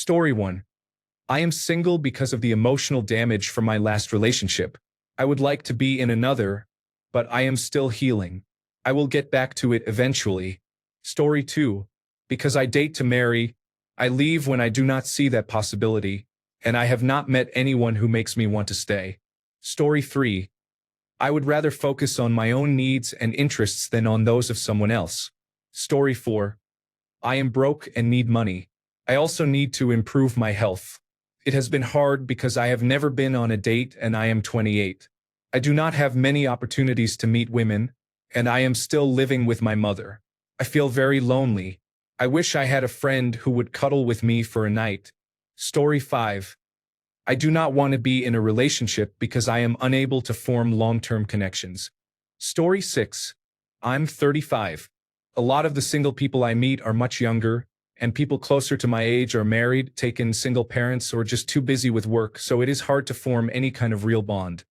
Story 1. I am single because of the emotional damage from my last relationship. I would like to be in another, but I am still healing. I will get back to it eventually. Story 2. Because I date to marry, I leave when I do not see that possibility, and I have not met anyone who makes me want to stay. Story 3. I would rather focus on my own needs and interests than on those of someone else. Story 4. I am broke and need money. I also need to improve my health. It has been hard because I have never been on a date and I am 28. I do not have many opportunities to meet women, and I am still living with my mother. I feel very lonely. I wish I had a friend who would cuddle with me for a night. Story 5. I do not want to be in a relationship because I am unable to form long-term connections. Story 6. I'm 35. A lot of the single people I meet are much younger, and people closer to my age are married, taken single parents, or just too busy with work, so it is hard to form any kind of real bond.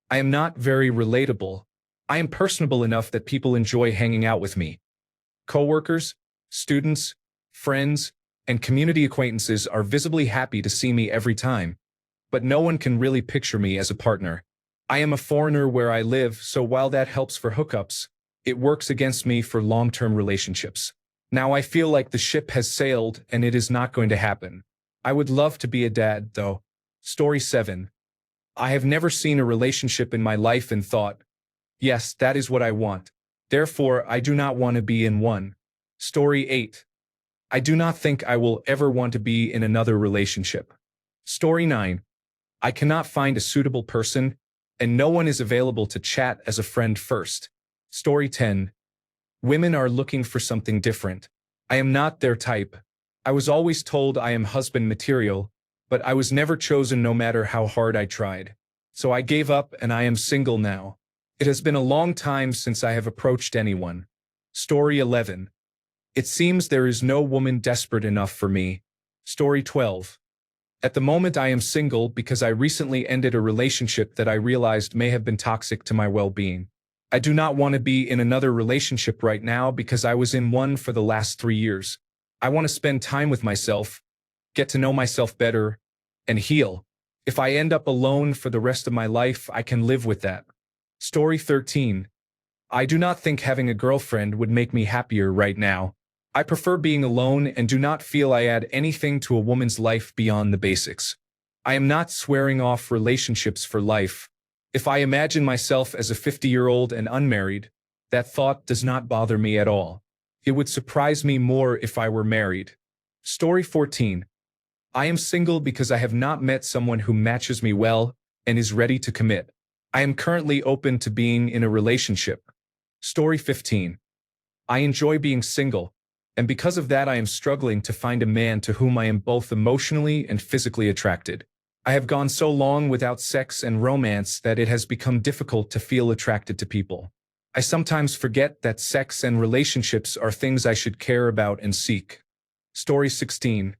I am not very relatable. I am personable enough that people enjoy hanging out with me. Coworkers, students, friends, and community acquaintances are visibly happy to see me every time, but no one can really picture me as a partner. I am a foreigner where I live, so while that helps for hookups, it works against me for long-term relationships. Now I feel like the ship has sailed and it is not going to happen. I would love to be a dad, though. Story 7. I have never seen a relationship in my life and thought, yes, that is what I want. Therefore, I do not want to be in one. Story 8. I do not think I will ever want to be in another relationship. Story 9. I cannot find a suitable person, and no one is available to chat as a friend first. Story 10. Women are looking for something different. I am not their type. I was always told I am husband material, but I was never chosen no matter how hard I tried. So I gave up and I am single now. It has been a long time since I have approached anyone. Story 11. It seems there is no woman desperate enough for me. Story 12. At the moment I am single because I recently ended a relationship that I realized may have been toxic to my well-being. I do not want to be in another relationship right now because I was in one for the last 3 years. I want to spend time with myself, get to know myself better, and heal. If I end up alone for the rest of my life, I can live with that. Story 13. I do not think having a girlfriend would make me happier right now. I prefer being alone and do not feel I add anything to a woman's life beyond the basics. I am not swearing off relationships for life. If I imagine myself as a 50-year-old and unmarried, that thought does not bother me at all. It would surprise me more if I were married. Story 14. I am single because I have not met someone who matches me well and is ready to commit. I am currently open to being in a relationship. Story 15. I enjoy being single, and because of that I am struggling to find a man to whom I am both emotionally and physically attracted. I have gone so long without sex and romance that it has become difficult to feel attracted to people. I sometimes forget that sex and relationships are things I should care about and seek. Story 16.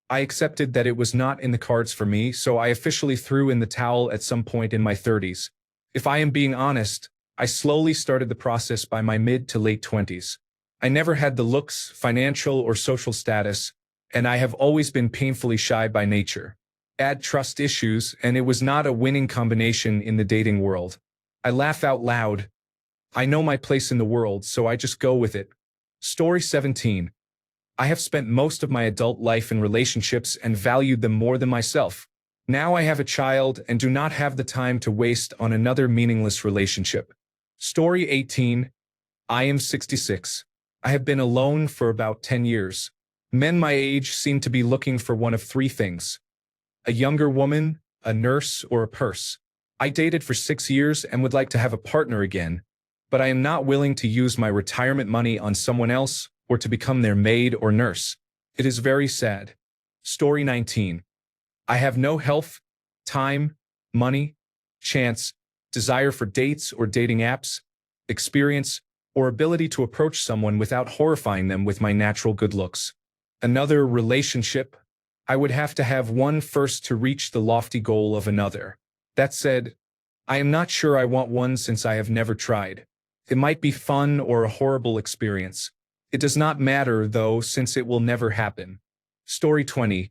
I accepted that it was not in the cards for me, so I officially threw in the towel at some point in my 30s. If I am being honest, I slowly started the process by my mid to late 20s. I never had the looks, financial, or social status, and I have always been painfully shy by nature. Add trust issues, and it was not a winning combination in the dating world. I laugh out loud. I know my place in the world, so I just go with it. Story 17. I have spent most of my adult life in relationships and valued them more than myself. Now I have a child and do not have the time to waste on another meaningless relationship. Story 18. I am 66. I have been alone for about 10 years. Men my age seem to be looking for one of 3 things: a younger woman, a nurse, or a purse. I dated for 6 years and would like to have a partner again, but I am not willing to use my retirement money on someone else or to become their maid or nurse. It is very sad. Story 19. I have no health, time, money, chance, desire for dates or dating apps, experience, or ability to approach someone without horrifying them with my natural good looks. Another relationship? I would have to have one first to reach the lofty goal of another. That said, I am not sure I want one since I have never tried. It might be fun or a horrible experience. It does not matter, though, since it will never happen. Story 20.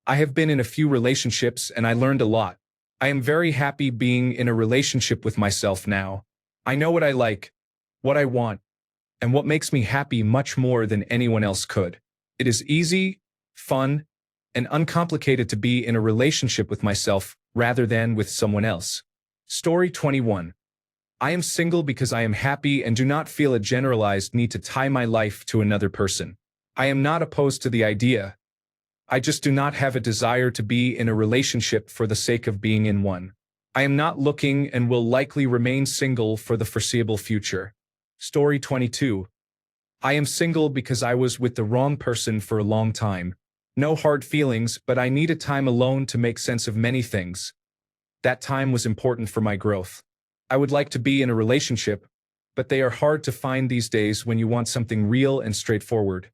I have been in a few relationships and I learned a lot. I am very happy being in a relationship with myself now. I know what I like, what I want, and what makes me happy much more than anyone else could. It is easy, fun, and uncomplicated to be in a relationship with myself rather than with someone else. Story 21. I am single because I am happy and do not feel a generalized need to tie my life to another person. I am not opposed to the idea. I just do not have a desire to be in a relationship for the sake of being in one. I am not looking and will likely remain single for the foreseeable future. Story 22. I am single because I was with the wrong person for a long time. No hard feelings, but I needed time alone to make sense of many things. That time was important for my growth. I would like to be in a relationship, but they are hard to find these days when you want something real and straightforward.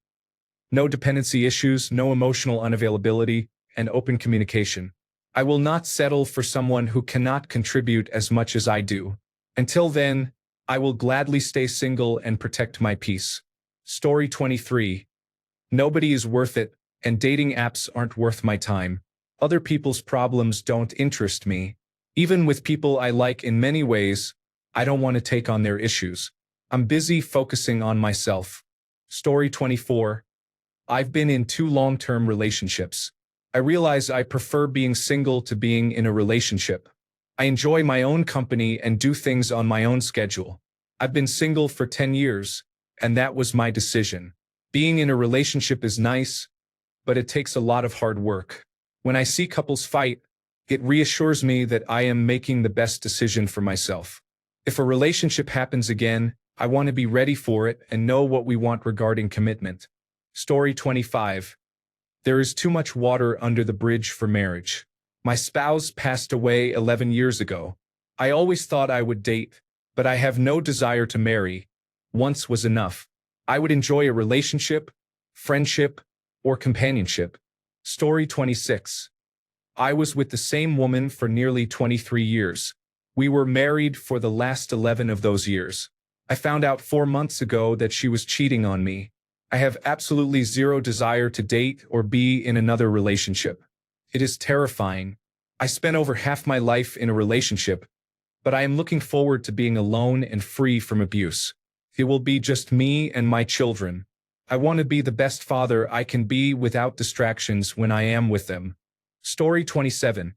No dependency issues, no emotional unavailability, and open communication. I will not settle for someone who cannot contribute as much as I do. Until then, I will gladly stay single and protect my peace. Story 23. Nobody is worth it, and dating apps aren't worth my time. Other people's problems don't interest me. Even with people I like in many ways, I don't want to take on their issues. I'm busy focusing on myself. Story 24. I've been in 2 long-term relationships. I realize I prefer being single to being in a relationship. I enjoy my own company and do things on my own schedule. I've been single for 10 years, and that was my decision. Being in a relationship is nice, but it takes a lot of hard work. When I see couples fight, it reassures me that I am making the best decision for myself. If a relationship happens again, I want to be ready for it and know what we want regarding commitment. Story 25. There is too much water under the bridge for marriage. My spouse passed away 11 years ago. I always thought I would date, but I have no desire to marry. Once was enough. I would enjoy a relationship, friendship, or companionship. Story 26. I was with the same woman for nearly 23 years. We were married for the last 11 of those years. I found out 4 months ago that she was cheating on me. I have absolutely zero desire to date or be in another relationship. It is terrifying. I spent over half my life in a relationship, but I am looking forward to being alone and free from abuse. It will be just me and my children. I want to be the best father I can be without distractions when I am with them. Story 27.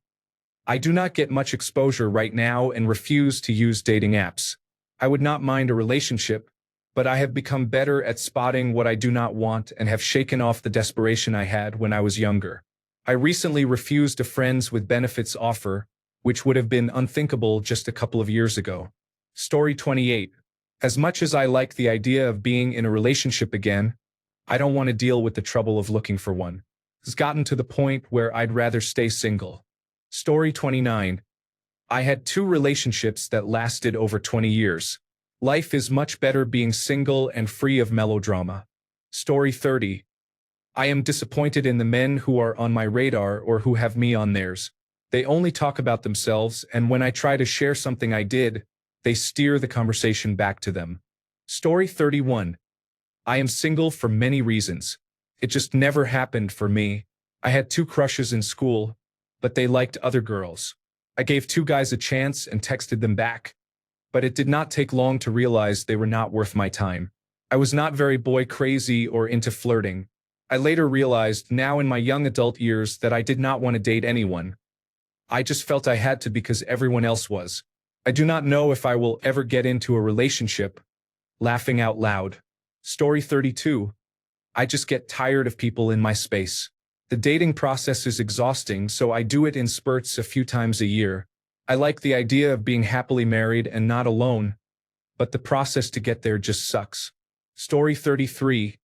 I do not get much exposure right now and refuse to use dating apps. I would not mind a relationship, but I have become better at spotting what I do not want and have shaken off the desperation I had when I was younger. I recently refused a friends with benefits offer, which would have been unthinkable just a couple of years ago. Story 28. As much as I like the idea of being in a relationship again, I don't want to deal with the trouble of looking for one. It's gotten to the point where I'd rather stay single. Story 29. I had 2 relationships that lasted over 20 years. Life is much better being single and free of melodrama. Story 30. I am disappointed in the men who are on my radar or who have me on theirs. They only talk about themselves, and when I try to share something I did, they steer the conversation back to them. Story 31. I am single for many reasons. It just never happened for me. I had 2 crushes in school, but they liked other girls. I gave 2 guys a chance and texted them back, but it did not take long to realize they were not worth my time. I was not very boy crazy or into flirting. I later realized now in my young adult years that I did not want to date anyone. I just felt I had to because everyone else was. I do not know if I will ever get into a relationship. Laughing out loud. Story 32. I just get tired of people in my space. The dating process is exhausting, so I do it in spurts a few times a year. I like the idea of being happily married and not alone, but the process to get there just sucks. Story 33.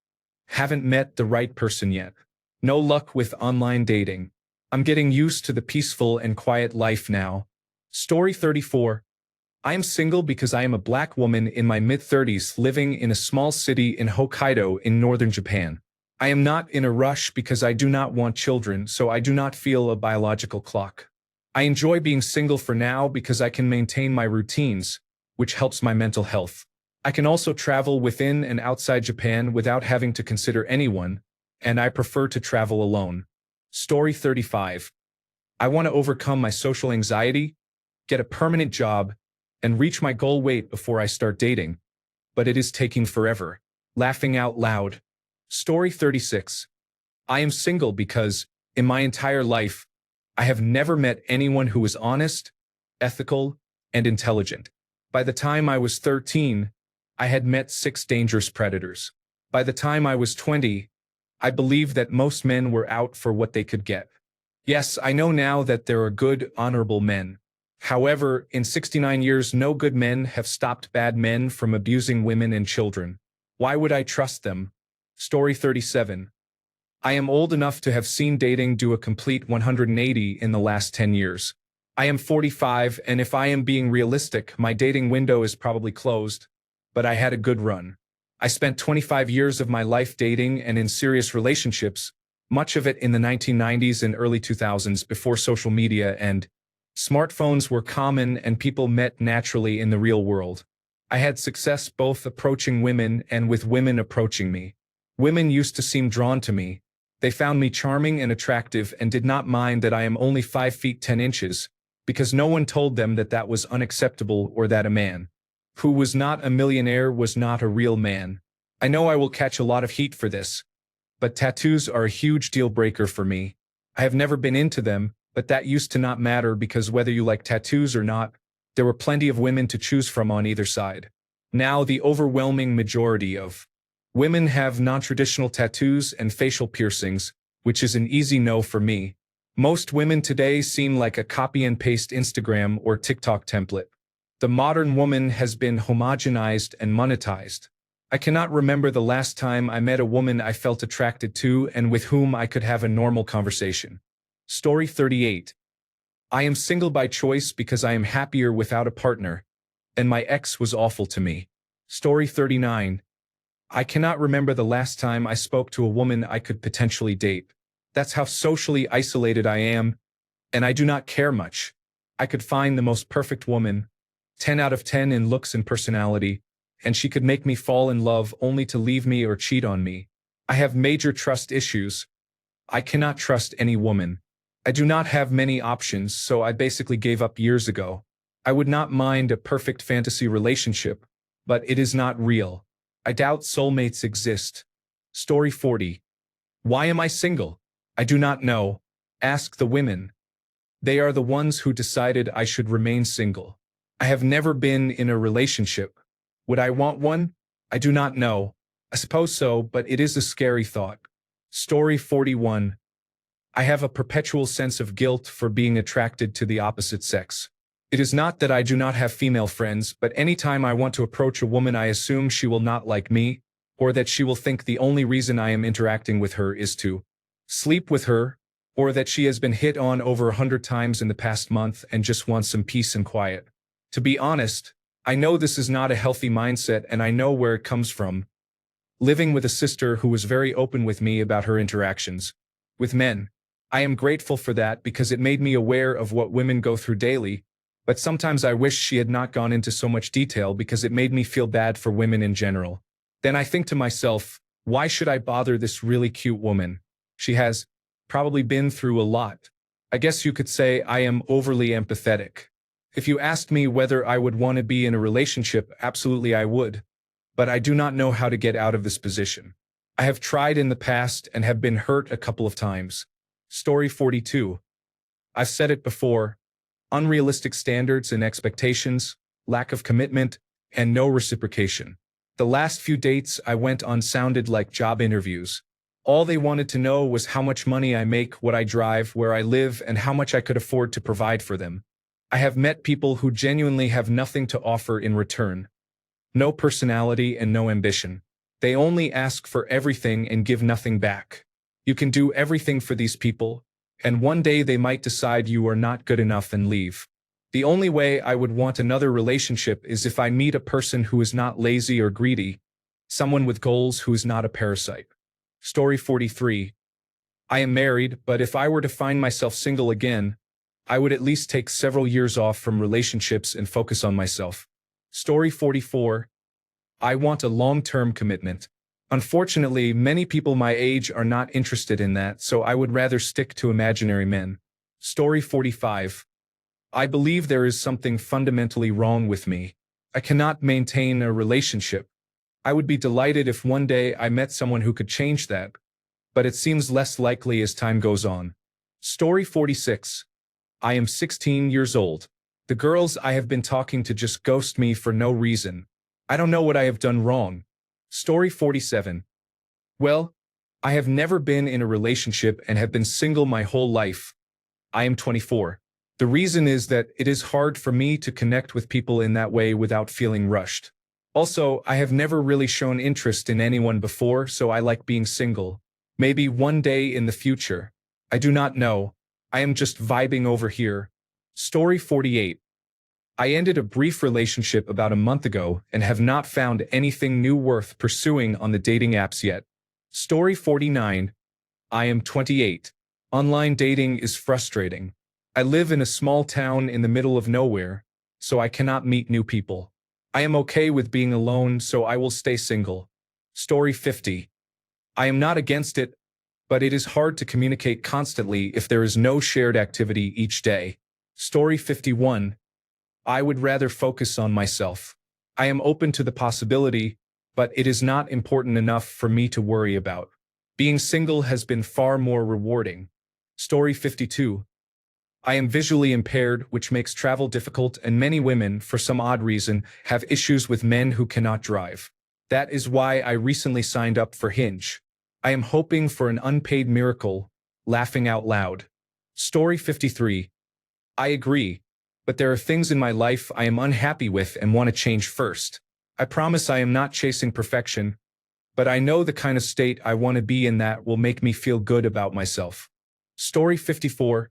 Haven't met the right person yet. No luck with online dating. I'm getting used to the peaceful and quiet life now. Story 34. I am single because I am a black woman in my mid-30s living in a small city in Hokkaido in northern Japan. I am not in a rush because I do not want children, so I do not feel a biological clock. I enjoy being single for now because I can maintain my routines, which helps my mental health. I can also travel within and outside Japan without having to consider anyone, and I prefer to travel alone. Story 35. I want to overcome my social anxiety, get a permanent job, and reach my goal weight before I start dating. But it is taking forever. Laughing out loud. Story 36. I am single because, in my entire life, I have never met anyone who was honest, ethical, and intelligent. By the time I was 13, I had met 6 dangerous predators. By the time I was 20, I believed that most men were out for what they could get. Yes, I know now that there are good, honorable men. However, in 69 years, no good men have stopped bad men from abusing women and children. Why would I trust them? Story 37. I am old enough to have seen dating do a complete 180 in the last 10 years. I am 45, and if I am being realistic, my dating window is probably closed, but I had a good run. I spent 25 years of my life dating and in serious relationships, much of it in the 1990s and early 2000s before social media and smartphones were common and people met naturally in the real world. I had success both approaching women and with women approaching me. Women used to seem drawn to me. They found me charming and attractive and did not mind that I am only 5 feet 10 inches, because no one told them that that was unacceptable or that a man who was not a millionaire was not a real man. I know I will catch a lot of heat for this, but tattoos are a huge deal breaker for me. I have never been into them, but that used to not matter because whether you like tattoos or not, there were plenty of women to choose from on either side. Now the overwhelming majority of women have non-traditional tattoos and facial piercings, which is an easy no for me. Most women today seem like a copy and paste Instagram or TikTok template. The modern woman has been homogenized and monetized. I cannot remember the last time I met a woman I felt attracted to and with whom I could have a normal conversation. Story 38. I am single by choice because I am happier without a partner, and my ex was awful to me. Story 39. I cannot remember the last time I spoke to a woman I could potentially date. That's how socially isolated I am, and I do not care much. I could find the most perfect woman, 10 out of 10 in looks and personality, and she could make me fall in love only to leave me or cheat on me. I have major trust issues. I cannot trust any woman. I do not have many options, so I basically gave up years ago. I would not mind a perfect fantasy relationship, but it is not real. I doubt soulmates exist. Story 40. Why am I single? I do not know. Ask the women. They are the ones who decided I should remain single. I have never been in a relationship. Would I want one? I do not know. I suppose so, but it is a scary thought. Story 41. I have a perpetual sense of guilt for being attracted to the opposite sex. It is not that I do not have female friends, but anytime I want to approach a woman I assume she will not like me, or that she will think the only reason I am interacting with her is to sleep with her, or that she has been hit on over 100 times in the past month and just wants some peace and quiet. To be honest, I know this is not a healthy mindset and I know where it comes from. Living with a sister who was very open with me about her interactions with men. I am grateful for that because it made me aware of what women go through daily, but sometimes I wish she had not gone into so much detail because it made me feel bad for women in general. Then I think to myself, why should I bother this really cute woman? She has probably been through a lot. I guess you could say I am overly empathetic. If you asked me whether I would want to be in a relationship, absolutely I would. But I do not know how to get out of this position. I have tried in the past and have been hurt a couple of times. Story 42. I've said it before. Unrealistic standards and expectations, lack of commitment, and no reciprocation. The last few dates I went on sounded like job interviews. All they wanted to know was how much money I make, what I drive, where I live, and how much I could afford to provide for them. I have met people who genuinely have nothing to offer in return. No personality and no ambition. They only ask for everything and give nothing back. You can do everything for these people, and one day they might decide you are not good enough and leave. The only way I would want another relationship is if I meet a person who is not lazy or greedy, someone with goals who is not a parasite. Story 43. I am married, but if I were to find myself single again, I would at least take several years off from relationships and focus on myself. Story 44. I want a long-term commitment. Unfortunately, many people my age are not interested in that, so I would rather stick to imaginary men. Story 45. I believe there is something fundamentally wrong with me. I cannot maintain a relationship. I would be delighted if one day I met someone who could change that, but it seems less likely as time goes on. Story 46. I am 16 years old. The girls I have been talking to just ghost me for no reason. I don't know what I have done wrong. Story 47. Well, I have never been in a relationship and have been single my whole life. I am 24. The reason is that it is hard for me to connect with people in that way without feeling rushed. Also, I have never really shown interest in anyone before, so I like being single. Maybe one day in the future. I do not know. I am just vibing over here. Story 48. I ended a brief relationship about a month ago and have not found anything new worth pursuing on the dating apps yet. Story 49. I am 28. Online dating is frustrating. I live in a small town in the middle of nowhere, so I cannot meet new people. I am okay with being alone, so I will stay single. Story 50. I am not against it, but it is hard to communicate constantly if there is no shared activity each day. Story 51. I would rather focus on myself. I am open to the possibility, but it is not important enough for me to worry about. Being single has been far more rewarding. Story 52. I am visually impaired, which makes travel difficult, and many women, for some odd reason, have issues with men who cannot drive. That is why I recently signed up for Hinge. I am hoping for an unpaid miracle, laughing out loud. Story 53. I agree, but there are things in my life I am unhappy with and want to change first. I promise I am not chasing perfection, but I know the kind of state I want to be in that will make me feel good about myself. Story 54.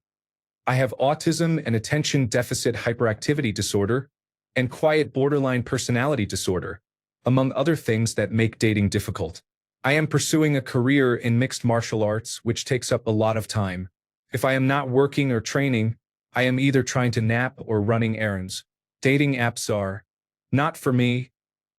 I have autism and attention deficit hyperactivity disorder and quiet borderline personality disorder, among other things that make dating difficult. I am pursuing a career in mixed martial arts, which takes up a lot of time. If I am not working or training, I am either trying to nap or running errands. Dating apps are not for me.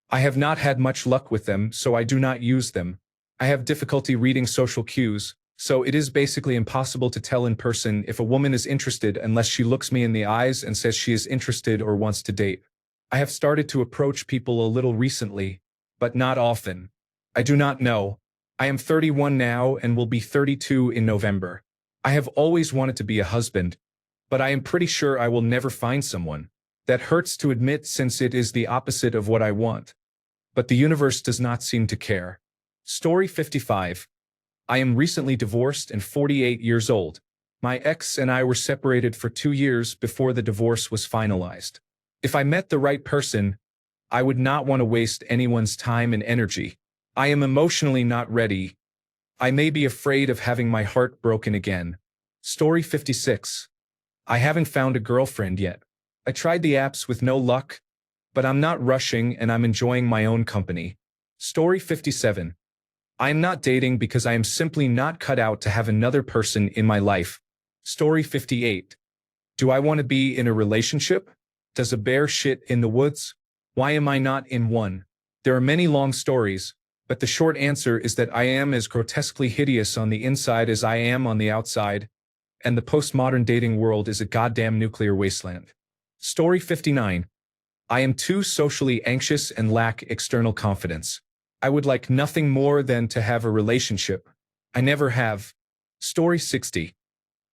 I have not had much luck with them, so I do not use them. I have difficulty reading social cues, so it is basically impossible to tell in person if a woman is interested unless she looks me in the eyes and says she is interested or wants to date. I have started to approach people a little recently, but not often. I do not know. I am 31 now and will be 32 in November. I have always wanted to be a husband, but I am pretty sure I will never find someone. That hurts to admit since it is the opposite of what I want. But the universe does not seem to care. Story 55. I am recently divorced and 48 years old. My ex and I were separated for 2 years before the divorce was finalized. If I met the right person, I would not want to waste anyone's time and energy. I am emotionally not ready. I may be afraid of having my heart broken again. Story 56. I haven't found a girlfriend yet. I tried the apps with no luck, but I'm not rushing and I'm enjoying my own company. Story 57. I am not dating because I am simply not cut out to have another person in my life. Story 58. Do I want to be in a relationship? Does a bear shit in the woods? Why am I not in one? There are many long stories, but the short answer is that I am as grotesquely hideous on the inside as I am on the outside, and the postmodern dating world is a goddamn nuclear wasteland. Story 59. I am too socially anxious and lack external confidence. I would like nothing more than to have a relationship. I never have. Story 60.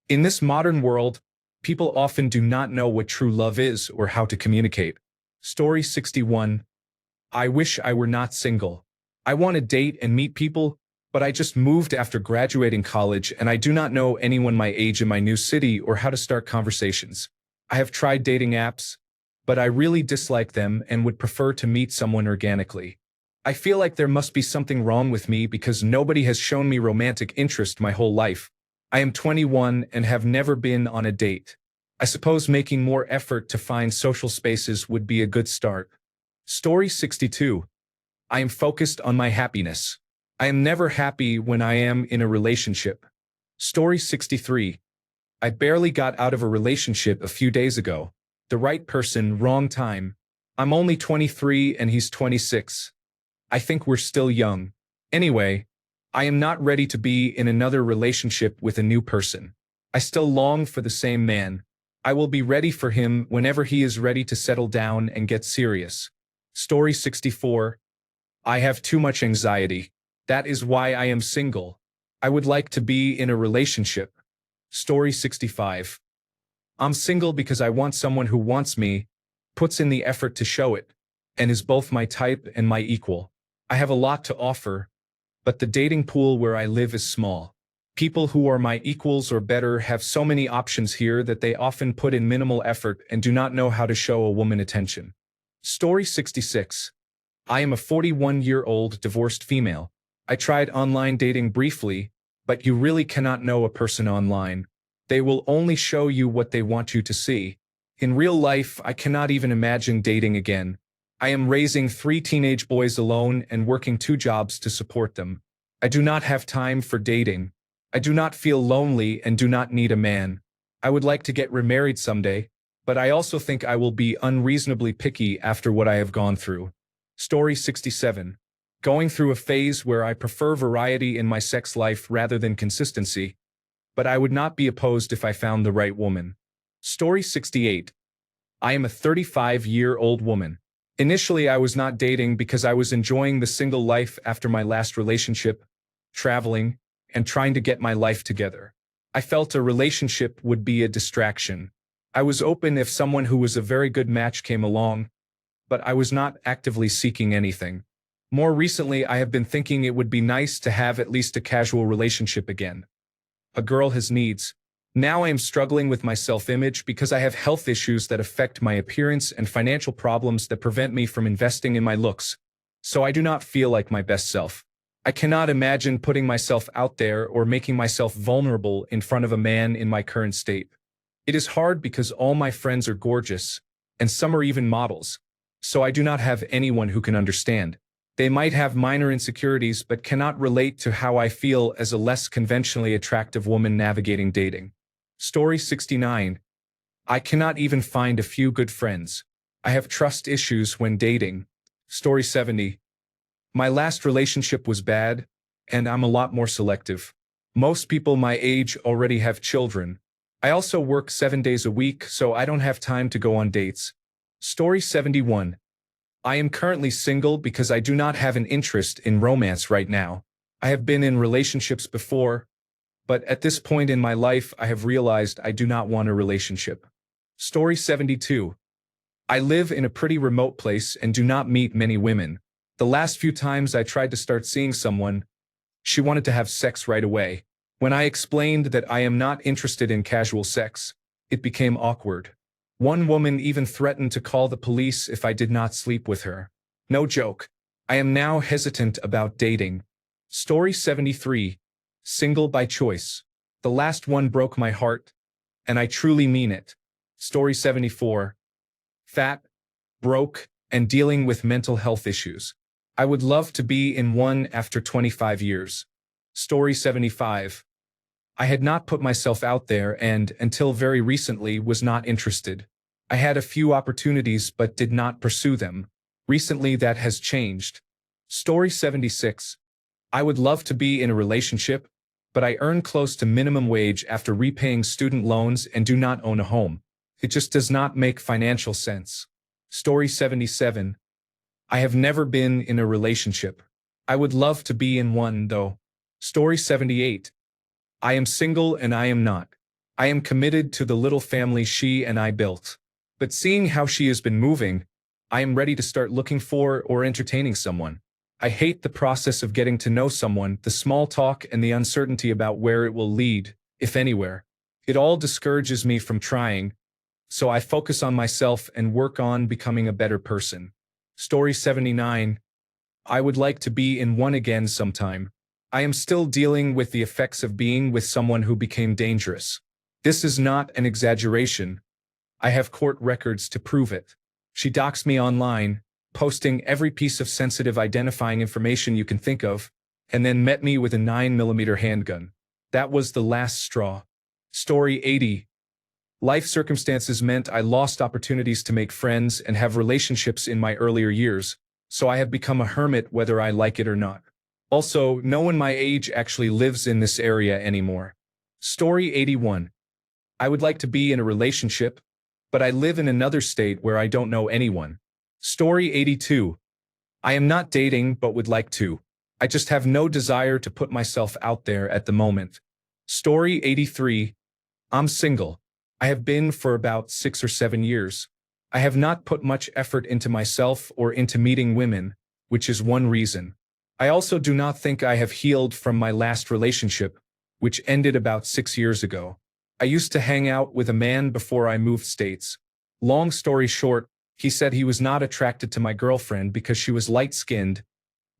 In this modern world, people often do not know what true love is or how to communicate. Story 61. I wish I were not single. I want to date and meet people, but I just moved after graduating college and I do not know anyone my age in my new city or how to start conversations. I have tried dating apps, but I really dislike them and would prefer to meet someone organically. I feel like there must be something wrong with me because nobody has shown me romantic interest my whole life. I am 21 and have never been on a date. I suppose making more effort to find social spaces would be a good start. Story 62. I am focused on my happiness. I am never happy when I am in a relationship. Story 63. I barely got out of a relationship a few days ago. The right person, wrong time. I'm only 23 and he's 26. I think we're still young. Anyway, I am not ready to be in another relationship with a new person. I still long for the same man. I will be ready for him whenever he is ready to settle down and get serious. Story 64. I have too much anxiety. That is why I am single. I would like to be in a relationship. Story 65. I'm single because I want someone who wants me, puts in the effort to show it, and is both my type and my equal. I have a lot to offer, but the dating pool where I live is small. People who are my equals or better have so many options here that they often put in minimal effort and do not know how to show a woman attention. Story 66. I am a 41-year-old divorced female. I tried online dating briefly, but you really cannot know a person online. They will only show you what they want you to see. In real life, I cannot even imagine dating again. I am raising 3 teenage boys alone and working 2 jobs to support them. I do not have time for dating. I do not feel lonely and do not need a man. I would like to get remarried someday, but I also think I will be unreasonably picky after what I have gone through. Story 67. Going through a phase where I prefer variety in my sex life rather than consistency, but I would not be opposed if I found the right woman. Story 68. I am a 35-year-old woman. Initially, I was not dating because I was enjoying the single life after my last relationship, traveling, and trying to get my life together. I felt a relationship would be a distraction. I was open if someone who was a very good match came along, but I was not actively seeking anything. More recently, I have been thinking it would be nice to have at least a casual relationship again. A girl has needs. Now I am struggling with my self-image because I have health issues that affect my appearance and financial problems that prevent me from investing in my looks, so I do not feel like my best self. I cannot imagine putting myself out there or making myself vulnerable in front of a man in my current state. It is hard because all my friends are gorgeous, and some are even models, so I do not have anyone who can understand. They might have minor insecurities but cannot relate to how I feel as a less conventionally attractive woman navigating dating. Story 69. I cannot even find a few good friends. I have trust issues when dating. Story 70. My last relationship was bad, and I'm a lot more selective. Most people my age already have children. I also work 7 days a week, so I don't have time to go on dates. Story 71. I am currently single because I do not have an interest in romance right now. I have been in relationships before, but at this point in my life I have realized I do not want a relationship. Story 72. I live in a pretty remote place and do not meet many women. The last few times I tried to start seeing someone, she wanted to have sex right away. When I explained that I am not interested in casual sex, it became awkward. One woman even threatened to call the police if I did not sleep with her. No joke. I am now hesitant about dating. Story 73. Single by choice. The last one broke my heart, and I truly mean it. Story 74. Fat, broke, and dealing with mental health issues. I would love to be in one after 25 years. Story 75. I had not put myself out there and, until very recently, was not interested. I had a few opportunities but did not pursue them. Recently that has changed. Story 76. I would love to be in a relationship, but I earn close to minimum wage after repaying student loans and do not own a home. It just does not make financial sense. Story 77. I have never been in a relationship. I would love to be in one, though. Story 78. I am single and I am not. I am committed to the little family she and I built. But seeing how she has been moving, I am ready to start looking for or entertaining someone. I hate the process of getting to know someone, the small talk and the uncertainty about where it will lead, if anywhere. It all discourages me from trying, so I focus on myself and work on becoming a better person. Story 79. I would like to be in one again sometime. I am still dealing with the effects of being with someone who became dangerous. This is not an exaggeration. I have court records to prove it. She doxed me online, posting every piece of sensitive identifying information you can think of, and then met me with a 9mm handgun. That was the last straw. Story 80. Life circumstances meant I lost opportunities to make friends and have relationships in my earlier years, so I have become a hermit whether I like it or not. Also, no one my age actually lives in this area anymore. Story 81. I would like to be in a relationship, but I live in another state where I don't know anyone. Story 82. I am not dating but would like to. I just have no desire to put myself out there at the moment. Story 83. I'm single. I have been for about 6 or 7 years. I have not put much effort into myself or into meeting women, which is one reason. I also do not think I have healed from my last relationship, which ended about 6 years ago. I used to hang out with a man before I moved states. Long story short, he said he was not attracted to my girlfriend because she was light-skinned.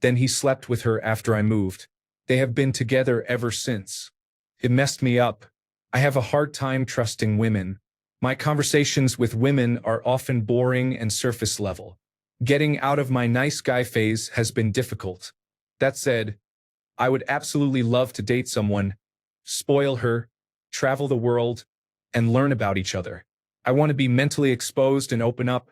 Then he slept with her after I moved. They have been together ever since. It messed me up. I have a hard time trusting women. My conversations with women are often boring and surface level. Getting out of my nice guy phase has been difficult. That said, I would absolutely love to date someone, spoil her, travel the world, and learn about each other. I want to be mentally exposed and open up,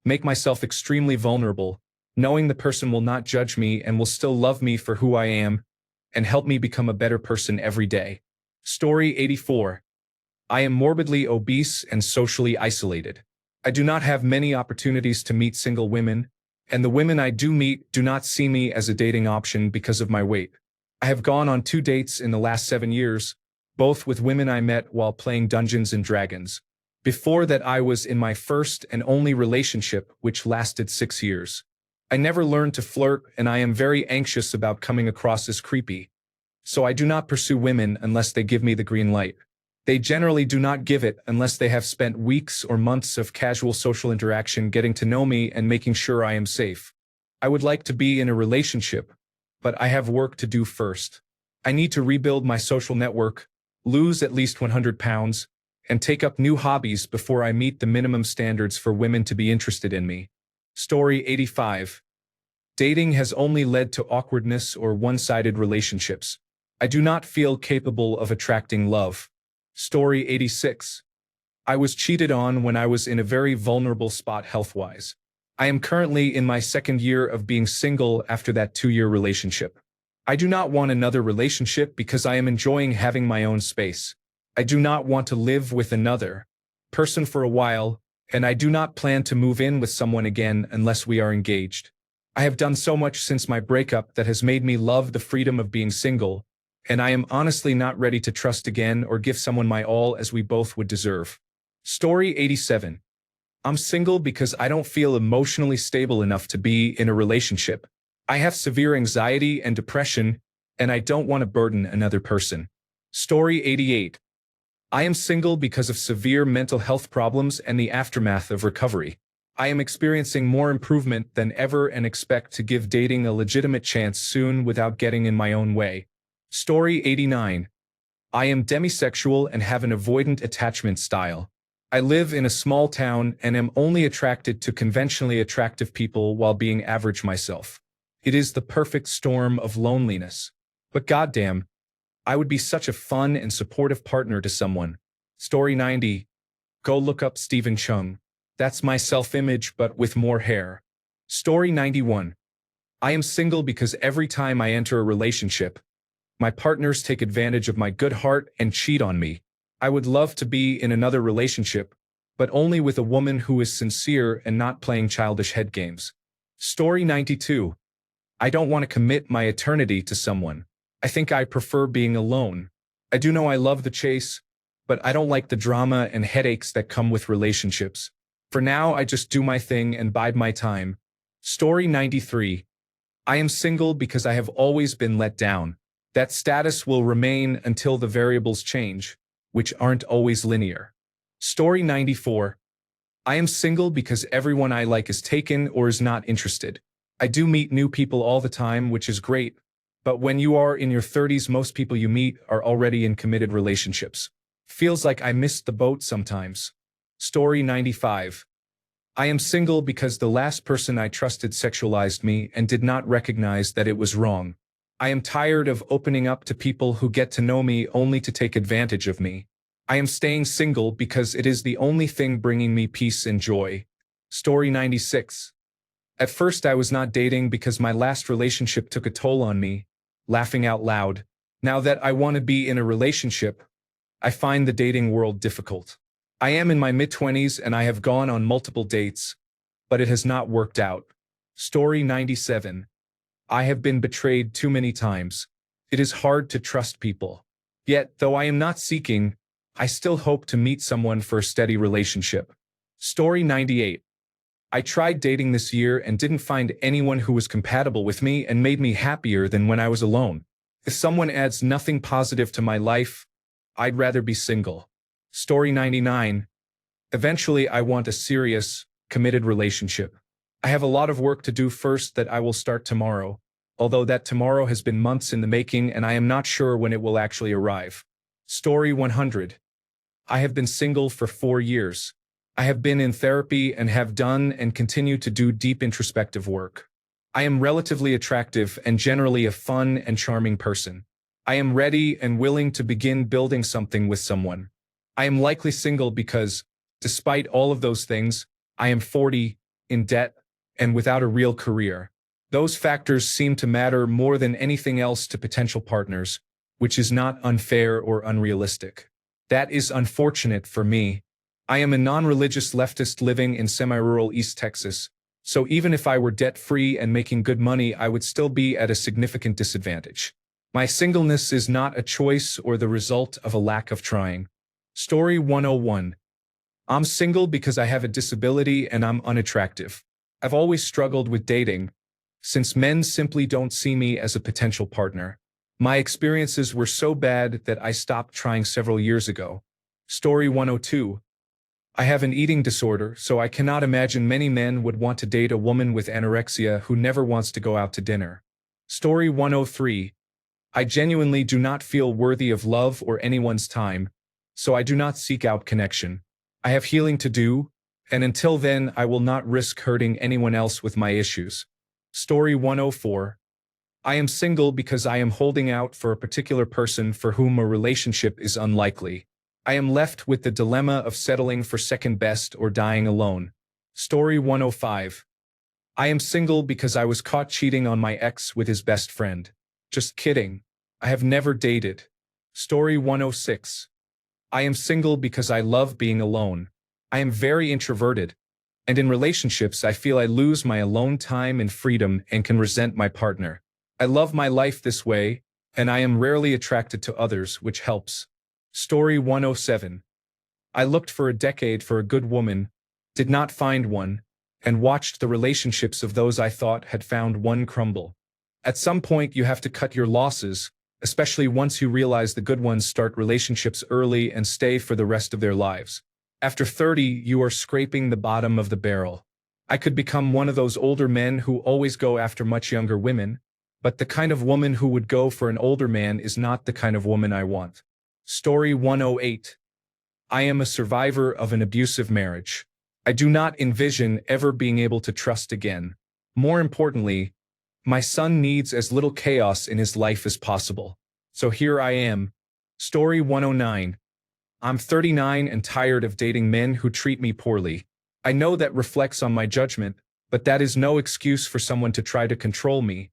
make myself extremely vulnerable, knowing the person will not judge me and will still love me for who I am, and help me become a better person every day. Story 84. I am morbidly obese and socially isolated. I do not have many opportunities to meet single women, and the women I do meet do not see me as a dating option because of my weight. I have gone on 2 dates in the last 7 years, both with women I met while playing Dungeons and Dragons. Before that, I was in my first and only relationship, which lasted 6 years. I never learned to flirt, and I am very anxious about coming across as creepy. So I do not pursue women unless they give me the green light. They generally do not give it unless they have spent weeks or months of casual social interaction getting to know me and making sure I am safe. I would like to be in a relationship, but I have work to do first. I need to rebuild my social network, lose at least 100 pounds, and take up new hobbies before I meet the minimum standards for women to be interested in me. Story 85. Dating has only led to awkwardness or one-sided relationships. I do not feel capable of attracting love. Story 86. I was cheated on when I was in a very vulnerable spot health-wise. I am currently in my 2nd year of being single after that 2-year relationship. I do not want another relationship because I am enjoying having my own space. I do not want to live with another person for a while, and I do not plan to move in with someone again unless we are engaged. I have done so much since my breakup that has made me love the freedom of being single, and I am honestly not ready to trust again or give someone my all as we both would deserve. Story 87. I'm single because I don't feel emotionally stable enough to be in a relationship. I have severe anxiety and depression, and I don't want to burden another person. Story 88. I am single because of severe mental health problems and the aftermath of recovery. I am experiencing more improvement than ever and expect to give dating a legitimate chance soon without getting in my own way. Story 89. I am demisexual and have an avoidant attachment style. I live in a small town and am only attracted to conventionally attractive people while being average myself. It is the perfect storm of loneliness. But goddamn, I would be such a fun and supportive partner to someone. Story 90. Go look up Stephen Chung. That's my self-image but with more hair. Story 91. I am single because every time I enter a relationship, my partners take advantage of my good heart and cheat on me. I would love to be in another relationship, but only with a woman who is sincere and not playing childish head games. Story 92. I don't want to commit my eternity to someone. I think I prefer being alone. I do know I love the chase, but I don't like the drama and headaches that come with relationships. For now, I just do my thing and bide my time. Story 93. I am single because I have always been let down. That status will remain until the variables change, which aren't always linear. Story 94. I am single because everyone I like is taken or is not interested. I do meet new people all the time, which is great, but when you are in your 30s, most people you meet are already in committed relationships. Feels like I missed the boat sometimes. Story 95. I am single because the last person I trusted sexualized me and did not recognize that it was wrong. I am tired of opening up to people who get to know me only to take advantage of me. I am staying single because it is the only thing bringing me peace and joy. Story 96. At first I was not dating because my last relationship took a toll on me, laughing out loud. Now that I want to be in a relationship, I find the dating world difficult. I am in my mid-20s and I have gone on multiple dates, but it has not worked out. Story 97. I have been betrayed too many times. It is hard to trust people. Yet, though I am not seeking, I still hope to meet someone for a steady relationship. Story 98. I tried dating this year and didn't find anyone who was compatible with me and made me happier than when I was alone. If someone adds nothing positive to my life, I'd rather be single. Story 99. Eventually, I want a serious, committed relationship. I have a lot of work to do first that I will start tomorrow, although that tomorrow has been months in the making and I am not sure when it will actually arrive. Story 100. I have been single for 4 years. I have been in therapy and have done and continue to do deep introspective work. I am relatively attractive and generally a fun and charming person. I am ready and willing to begin building something with someone. I am likely single because, despite all of those things, I am 40, in debt, and without a real career. Those factors seem to matter more than anything else to potential partners, which is not unfair or unrealistic. That is unfortunate for me. I am a non-religious leftist living in semi-rural East Texas, so even if I were debt-free and making good money, I would still be at a significant disadvantage. My singleness is not a choice or the result of a lack of trying. Story 101. I'm single because I have a disability and I'm unattractive. I've always struggled with dating, since men simply don't see me as a potential partner. My experiences were so bad that I stopped trying several years ago. Story 102. I have an eating disorder, so I cannot imagine many men would want to date a woman with anorexia who never wants to go out to dinner. Story 103. I genuinely do not feel worthy of love or anyone's time, so I do not seek out connection. I have healing to do, and until then I will not risk hurting anyone else with my issues. Story 104. I am single because I am holding out for a particular person for whom a relationship is unlikely. I am left with the dilemma of settling for second best or dying alone. Story 105. I am single because I was caught cheating on my ex with his best friend. Just kidding. I have never dated. Story 106. I am single because I love being alone. I am very introverted, and in relationships I feel I lose my alone time and freedom and can resent my partner. I love my life this way, and I am rarely attracted to others, which helps. Story 107. I looked for a decade for a good woman, did not find one, and watched the relationships of those I thought had found one crumble. At some point you have to cut your losses, especially once you realize the good ones start relationships early and stay for the rest of their lives. After 30, you are scraping the bottom of the barrel. I could become one of those older men who always go after much younger women, but the kind of woman who would go for an older man is not the kind of woman I want. Story 108. I am a survivor of an abusive marriage. I do not envision ever being able to trust again. More importantly, my son needs as little chaos in his life as possible. So here I am. Story 109. I'm 39 and tired of dating men who treat me poorly. I know that reflects on my judgment, but that is no excuse for someone to try to control me,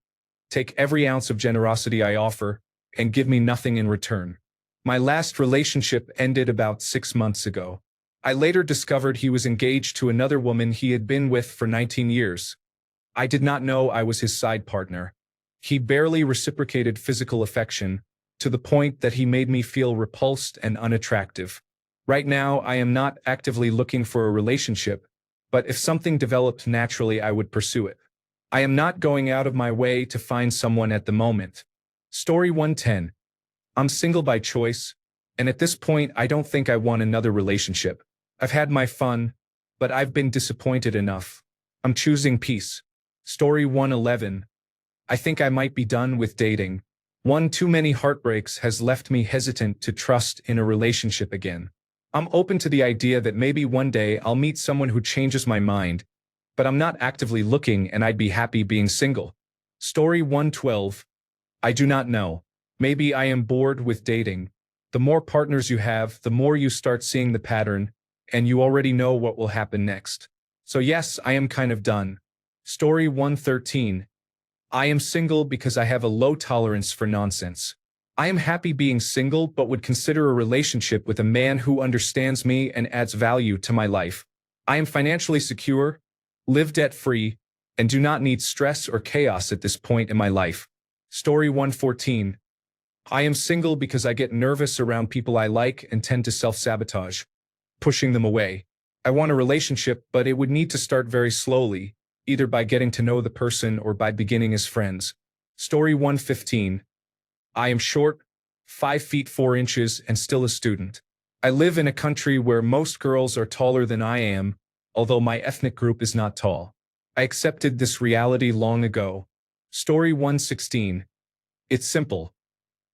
take every ounce of generosity I offer, and give me nothing in return. My last relationship ended about 6 months ago. I later discovered he was engaged to another woman he had been with for 19 years. I did not know I was his side partner. He barely reciprocated physical affection, to the point that he made me feel repulsed and unattractive. Right now, I am not actively looking for a relationship, but if something developed naturally, I would pursue it. I am not going out of my way to find someone at the moment. Story 110. I'm single by choice, and at this point I don't think I want another relationship. I've had my fun, but I've been disappointed enough. I'm choosing peace. Story 111. I think I might be done with dating. One too many heartbreaks has left me hesitant to trust in a relationship again. I'm open to the idea that maybe one day I'll meet someone who changes my mind, but I'm not actively looking and I'd be happy being single. Story 112. I do not know. Maybe I am bored with dating. The more partners you have, the more you start seeing the pattern, and you already know what will happen next. So yes, I am kind of done. Story 113. I am single because I have a low tolerance for nonsense. I am happy being single but would consider a relationship with a man who understands me and adds value to my life. I am financially secure, live debt-free, and do not need stress or chaos at this point in my life. Story 114. I am single because I get nervous around people I like and tend to self-sabotage, pushing them away. I want a relationship, but it would need to start very slowly, either by getting to know the person or by beginning as friends. Story 115. I am short, 5 feet 4 inches, and still a student. I live in a country where most girls are taller than I am, although my ethnic group is not tall. I accepted this reality long ago. Story 116. It's simple.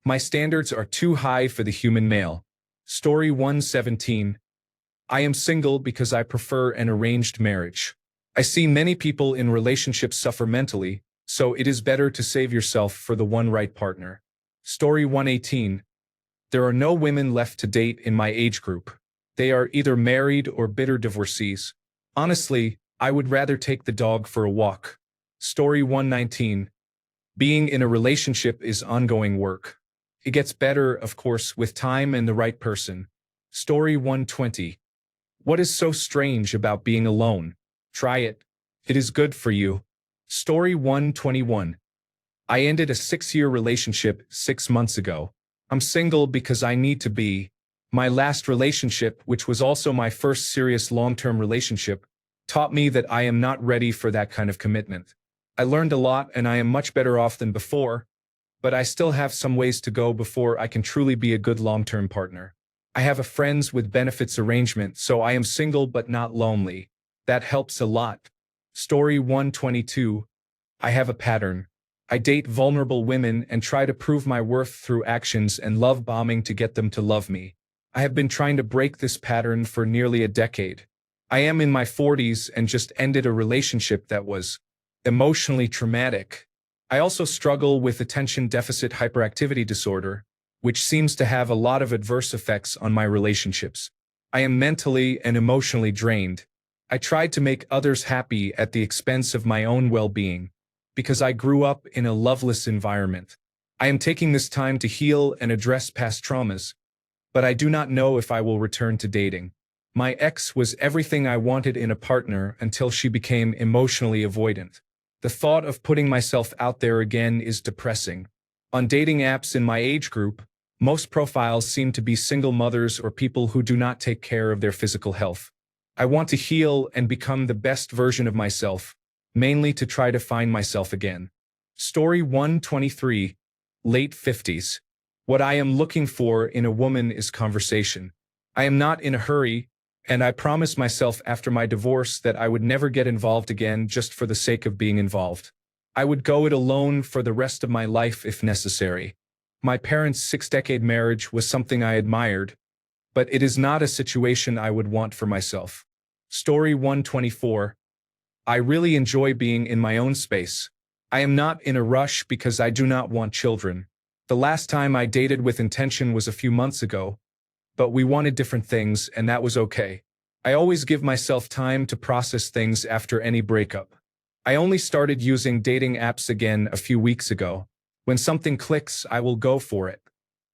My standards are too high for the human male. Story 117. I am single because I prefer an arranged marriage. I see many people in relationships suffer mentally, so it is better to save yourself for the one right partner. Story 118. There are no women left to date in my age group. They are either married or bitter divorcees. Honestly, I would rather take the dog for a walk. Story 119. Being in a relationship is ongoing work. It gets better, of course, with time and the right person. Story 120. What is so strange about being alone? Try it. It is good for you. Story 121. I ended a 6-year relationship 6 months ago. I'm single because I need to be. My last relationship, which was also my first serious long-term relationship, taught me that I am not ready for that kind of commitment. I learned a lot and I am much better off than before, but I still have some ways to go before I can truly be a good long-term partner. I have a friends with benefits arrangement, so I am single but not lonely. That helps a lot. Story 122. I have a pattern. I date vulnerable women and try to prove my worth through actions and love bombing to get them to love me. I have been trying to break this pattern for nearly a decade. I am in my 40s and just ended a relationship that was emotionally traumatic. I also struggle with attention deficit hyperactivity disorder, which seems to have a lot of adverse effects on my relationships. I am mentally and emotionally drained. I tried to make others happy at the expense of my own well-being, because I grew up in a loveless environment. I am taking this time to heal and address past traumas, but I do not know if I will return to dating. My ex was everything I wanted in a partner until she became emotionally avoidant. The thought of putting myself out there again is depressing. On dating apps in my age group, most profiles seem to be single mothers or people who do not take care of their physical health. I want to heal and become the best version of myself, mainly to try to find myself again. Story 123. Late 50s. What I am looking for in a woman is conversation. I am not in a hurry, and I promised myself after my divorce that I would never get involved again just for the sake of being involved. I would go it alone for the rest of my life if necessary. My parents' 6-decade marriage was something I admired, but it is not a situation I would want for myself. Story 124. I really enjoy being in my own space. I am not in a rush because I do not want children. The last time I dated with intention was a few months ago, but we wanted different things and that was okay. I always give myself time to process things after any breakup. I only started using dating apps again a few weeks ago. When something clicks, I will go for it.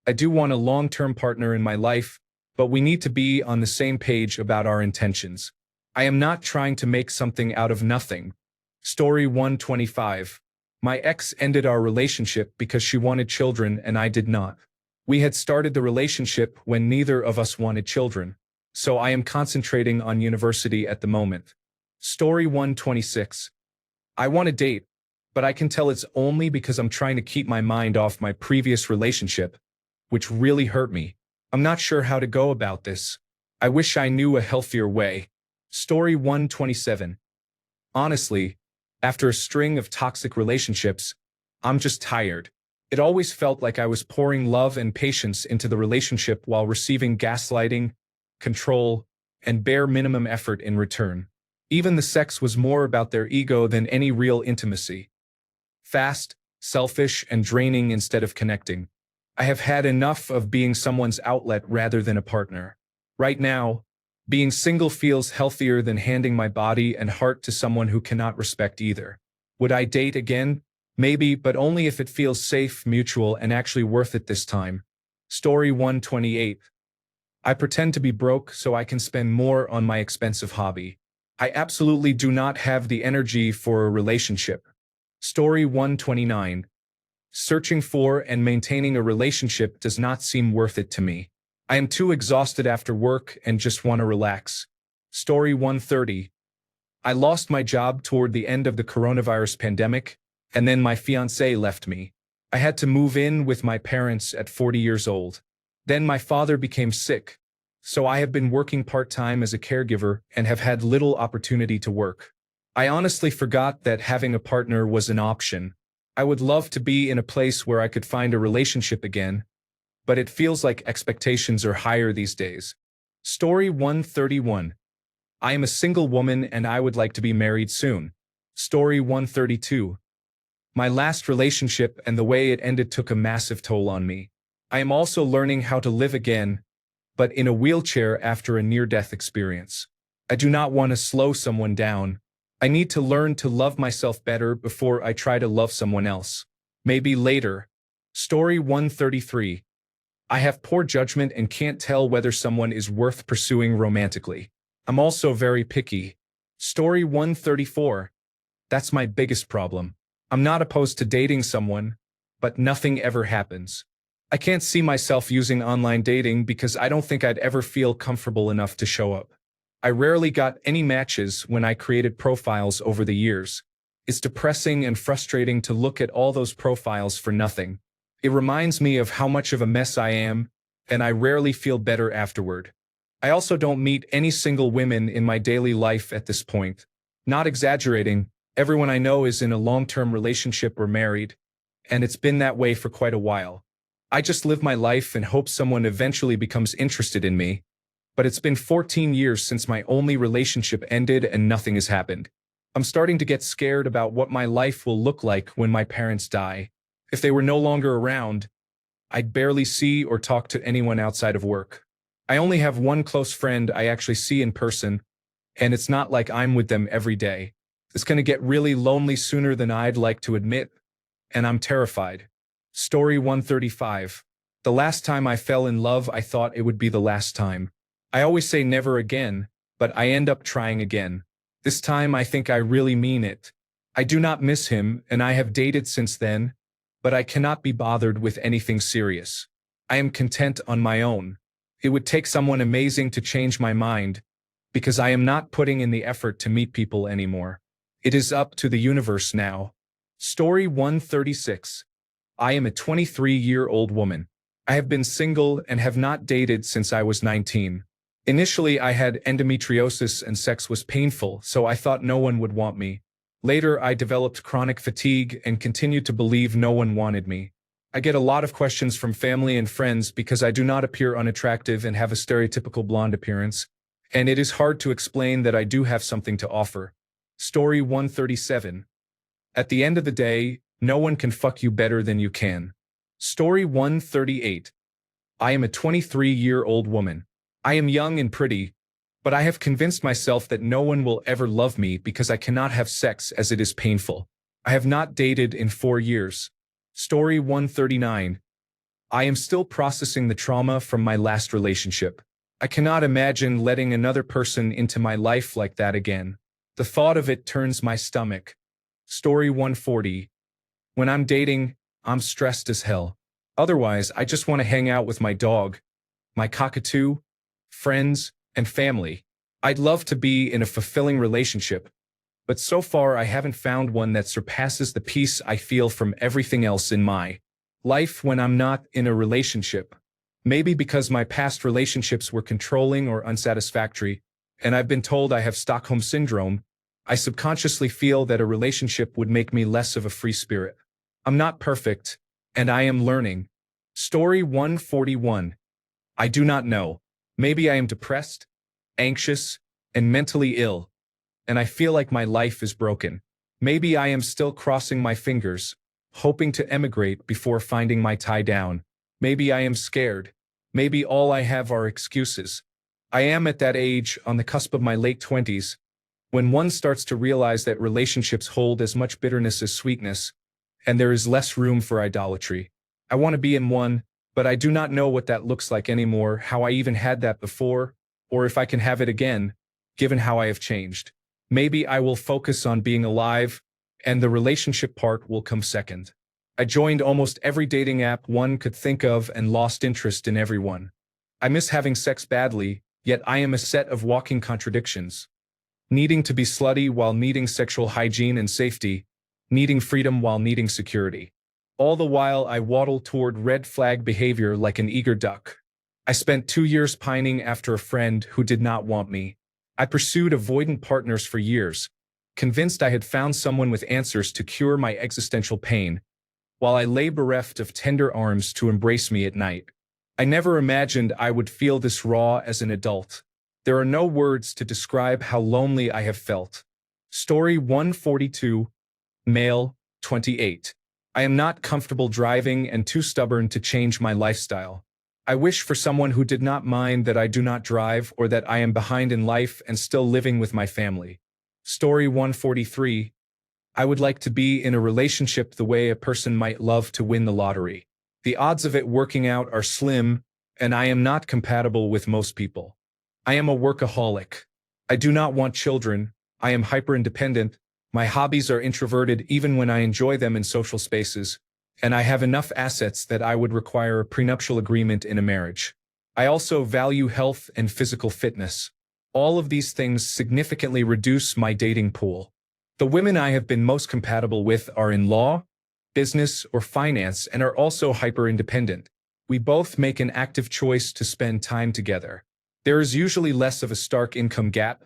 I do want a long-term partner in my life, but we need to be on the same page about our intentions. I am not trying to make something out of nothing. Story 125. My ex ended our relationship because she wanted children and I did not. We had started the relationship when neither of us wanted children, so I am concentrating on university at the moment. Story 126. I want to date, but I can tell it's only because I'm trying to keep my mind off my previous relationship, which really hurt me. I'm not sure how to go about this. I wish I knew a healthier way. Story 127. Honestly, after a string of toxic relationships, I'm just tired. It always felt like I was pouring love and patience into the relationship while receiving gaslighting, control, and bare minimum effort in return. Even the sex was more about their ego than any real intimacy. Fast, selfish, and draining instead of connecting. I have had enough of being someone's outlet rather than a partner. Right now, being single feels healthier than handing my body and heart to someone who cannot respect either. Would I date again? Maybe, but only if it feels safe, mutual, and actually worth it this time. Story 128. I pretend to be broke so I can spend more on my expensive hobby. I absolutely do not have the energy for a relationship. Story 129. Searching for and maintaining a relationship does not seem worth it to me. I am too exhausted after work and just want to relax. Story 130. I lost my job toward the end of the coronavirus pandemic, and then my fiancée left me. I had to move in with my parents at 40 years old. Then my father became sick, so I have been working part-time as a caregiver and have had little opportunity to work. I honestly forgot that having a partner was an option. I would love to be in a place where I could find a relationship again, but it feels like expectations are higher these days. Story 131. I am a single woman and I would like to be married soon. Story 132. My last relationship and the way it ended took a massive toll on me. I am also learning how to live again, but in a wheelchair after a near-death experience. I do not want to slow someone down. I need to learn to love myself better before I try to love someone else. Maybe later. Story 133. I have poor judgment and can't tell whether someone is worth pursuing romantically. I'm also very picky. Story 134. That's my biggest problem. I'm not opposed to dating someone, but nothing ever happens. I can't see myself using online dating because I don't think I'd ever feel comfortable enough to show up. I rarely got any matches when I created profiles over the years. It's depressing and frustrating to look at all those profiles for nothing. It reminds me of how much of a mess I am, and I rarely feel better afterward. I also don't meet any single women in my daily life at this point. Not exaggerating, everyone I know is in a long-term relationship or married, and it's been that way for quite a while. I just live my life and hope someone eventually becomes interested in me. But it's been 14 years since my only relationship ended and nothing has happened. I'm starting to get scared about what my life will look like when my parents die. If they were no longer around, I'd barely see or talk to anyone outside of work. I only have one close friend I actually see in person, and it's not like I'm with them every day. It's going to get really lonely sooner than I'd like to admit, and I'm terrified. Story 135. The last time I fell in love, I thought it would be the last time. I always say never again, but I end up trying again. This time I think I really mean it. I do not miss him, and I have dated since then, but I cannot be bothered with anything serious. I am content on my own. It would take someone amazing to change my mind, because I am not putting in the effort to meet people anymore. It is up to the universe now. Story 136. I am a 23-year-old woman. I have been single and have not dated since I was 19. Initially, I had endometriosis and sex was painful, so I thought no one would want me. Later, I developed chronic fatigue and continued to believe no one wanted me. I get a lot of questions from family and friends because I do not appear unattractive and have a stereotypical blonde appearance, and it is hard to explain that I do have something to offer. Story 137. At the end of the day, no one can fuck you better than you can. Story 138. I am a 23-year-old woman. I am young and pretty, but I have convinced myself that no one will ever love me because I cannot have sex as it is painful. I have not dated in 4 years. Story 139. I am still processing the trauma from my last relationship. I cannot imagine letting another person into my life like that again. The thought of it turns my stomach. Story 140. When I'm dating, I'm stressed as hell. Otherwise, I just want to hang out with my dog, my cockatoo, friends, and family. I'd love to be in a fulfilling relationship, but so far I haven't found one that surpasses the peace I feel from everything else in my life when I'm not in a relationship. Maybe because my past relationships were controlling or unsatisfactory, and I've been told I have Stockholm Syndrome, I subconsciously feel that a relationship would make me less of a free spirit. I'm not perfect, and I am learning. Story 141. I do not know. Maybe I am depressed, anxious, and mentally ill, and I feel like my life is broken. Maybe I am still crossing my fingers, hoping to emigrate before finding my tie down. Maybe I am scared. Maybe all I have are excuses. I am at that age, on the cusp of my late 20s, when one starts to realize that relationships hold as much bitterness as sweetness, and there is less room for idolatry. I want to be in one, but I do not know what that looks like anymore, how I even had that before, or if I can have it again, given how I have changed. Maybe I will focus on being alive, and the relationship part will come second. I joined almost every dating app one could think of and lost interest in every one. I miss having sex badly, yet I am a set of walking contradictions. Needing to be slutty while needing sexual hygiene and safety, needing freedom while needing security. All the while I waddle toward red flag behavior like an eager duck. I spent 2 years pining after a friend who did not want me. I pursued avoidant partners for years, convinced I had found someone with answers to cure my existential pain, while I lay bereft of tender arms to embrace me at night. I never imagined I would feel this raw as an adult. There are no words to describe how lonely I have felt. Story 142, male, 28. I am not comfortable driving and too stubborn to change my lifestyle. I wish for someone who did not mind that I do not drive or that I am behind in life and still living with my family. Story 143. I would like to be in a relationship the way a person might love to win the lottery. The odds of it working out are slim, and I am not compatible with most people. I am a workaholic. I do not want children. I am hyper-independent. My hobbies are introverted even when I enjoy them in social spaces, and I have enough assets that I would require a prenuptial agreement in a marriage. I also value health and physical fitness. All of these things significantly reduce my dating pool. The women I have been most compatible with are in law, business, or finance and are also hyper-independent. We both make an active choice to spend time together. There is usually less of a stark income gap,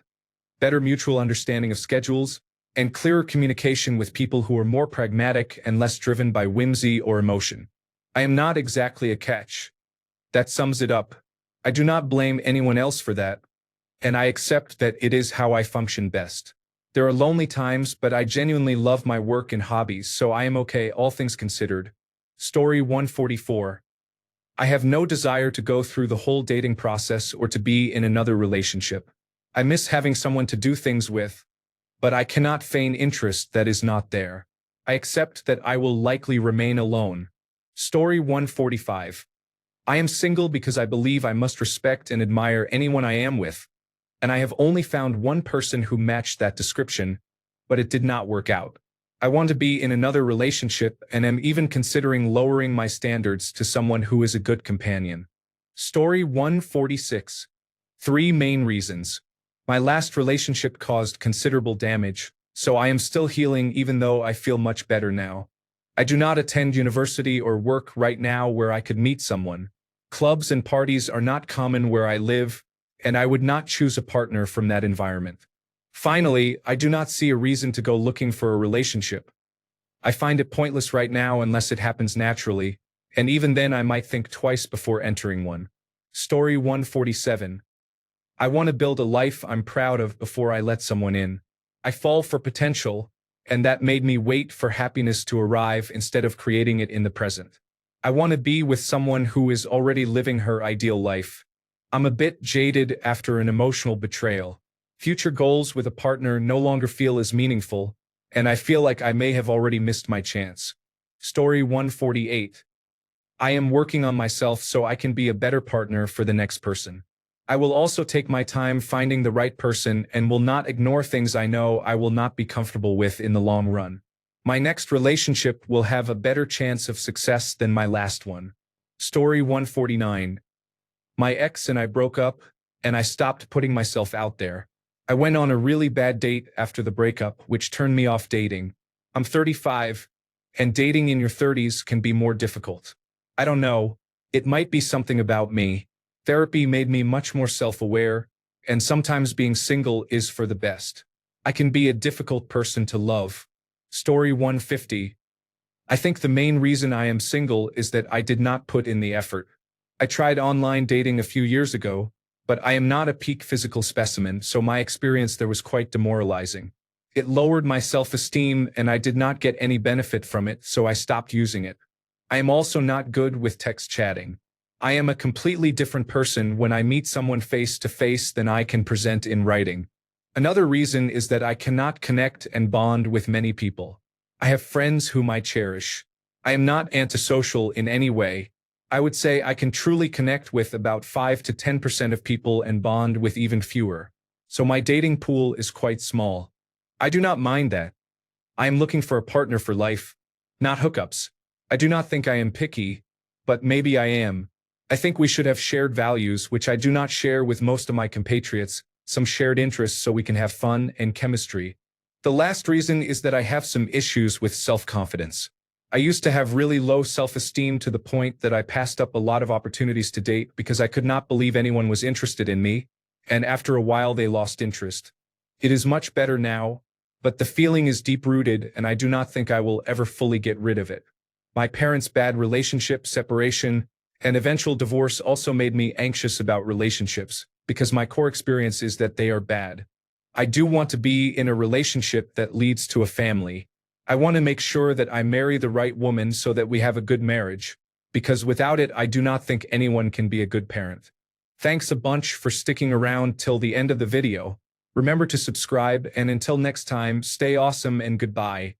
better mutual understanding of schedules, and clearer communication with people who are more pragmatic and less driven by whimsy or emotion. I am not exactly a catch. That sums it up. I do not blame anyone else for that, and I accept that it is how I function best. There are lonely times, but I genuinely love my work and hobbies, so I am okay, all things considered. Story 144. I have no desire to go through the whole dating process or to be in another relationship. I miss having someone to do things with, but I cannot feign interest that is not there. I accept that I will likely remain alone. Story 145. I am single because I believe I must respect and admire anyone I am with, and I have only found one person who matched that description, but it did not work out. I want to be in another relationship and am even considering lowering my standards to someone who is a good companion. Story 146. 3 main reasons. My last relationship caused considerable damage, so I am still healing even though I feel much better now. I do not attend university or work right now where I could meet someone. Clubs and parties are not common where I live, and I would not choose a partner from that environment. Finally, I do not see a reason to go looking for a relationship. I find it pointless right now unless it happens naturally, and even then I might think twice before entering one. Story 147. I want to build a life I'm proud of before I let someone in. I fall for potential, and that made me wait for happiness to arrive instead of creating it in the present. I want to be with someone who is already living her ideal life. I'm a bit jaded after an emotional betrayal. Future goals with a partner no longer feel as meaningful, and I feel like I may have already missed my chance. Story 148. I am working on myself so I can be a better partner for the next person. I will also take my time finding the right person and will not ignore things I know I will not be comfortable with in the long run. My next relationship will have a better chance of success than my last one. Story 149. My ex and I broke up, and I stopped putting myself out there. I went on a really bad date after the breakup, which turned me off dating. I'm 35, and dating in your 30s can be more difficult. I don't know, it might be something about me. Therapy made me much more self-aware, and sometimes being single is for the best. I can be a difficult person to love. Story 150. I think the main reason I am single is that I did not put in the effort. I tried online dating a few years ago, but I am not a peak physical specimen, so my experience there was quite demoralizing. It lowered my self-esteem and I did not get any benefit from it, so I stopped using it. I am also not good with text chatting. I am a completely different person when I meet someone face to face than I can present in writing. Another reason is that I cannot connect and bond with many people. I have friends whom I cherish. I am not antisocial in any way. I would say I can truly connect with about 5 to 10% of people and bond with even fewer. So my dating pool is quite small. I do not mind that. I am looking for a partner for life, not hookups. I do not think I am picky, but maybe I am. I think we should have shared values, which I do not share with most of my compatriots, some shared interests so we can have fun and chemistry. The last reason is that I have some issues with self-confidence. I used to have really low self-esteem to the point that I passed up a lot of opportunities to date because I could not believe anyone was interested in me, and after a while they lost interest. It is much better now, but the feeling is deep-rooted and I do not think I will ever fully get rid of it. My parents' bad relationship, separation, and eventual divorce also made me anxious about relationships, because my core experience is that they are bad. I do want to be in a relationship that leads to a family. I want to make sure that I marry the right woman so that we have a good marriage, because without it I do not think anyone can be a good parent. Thanks a bunch for sticking around till the end of the video. Remember to subscribe, and until next time, stay awesome and goodbye.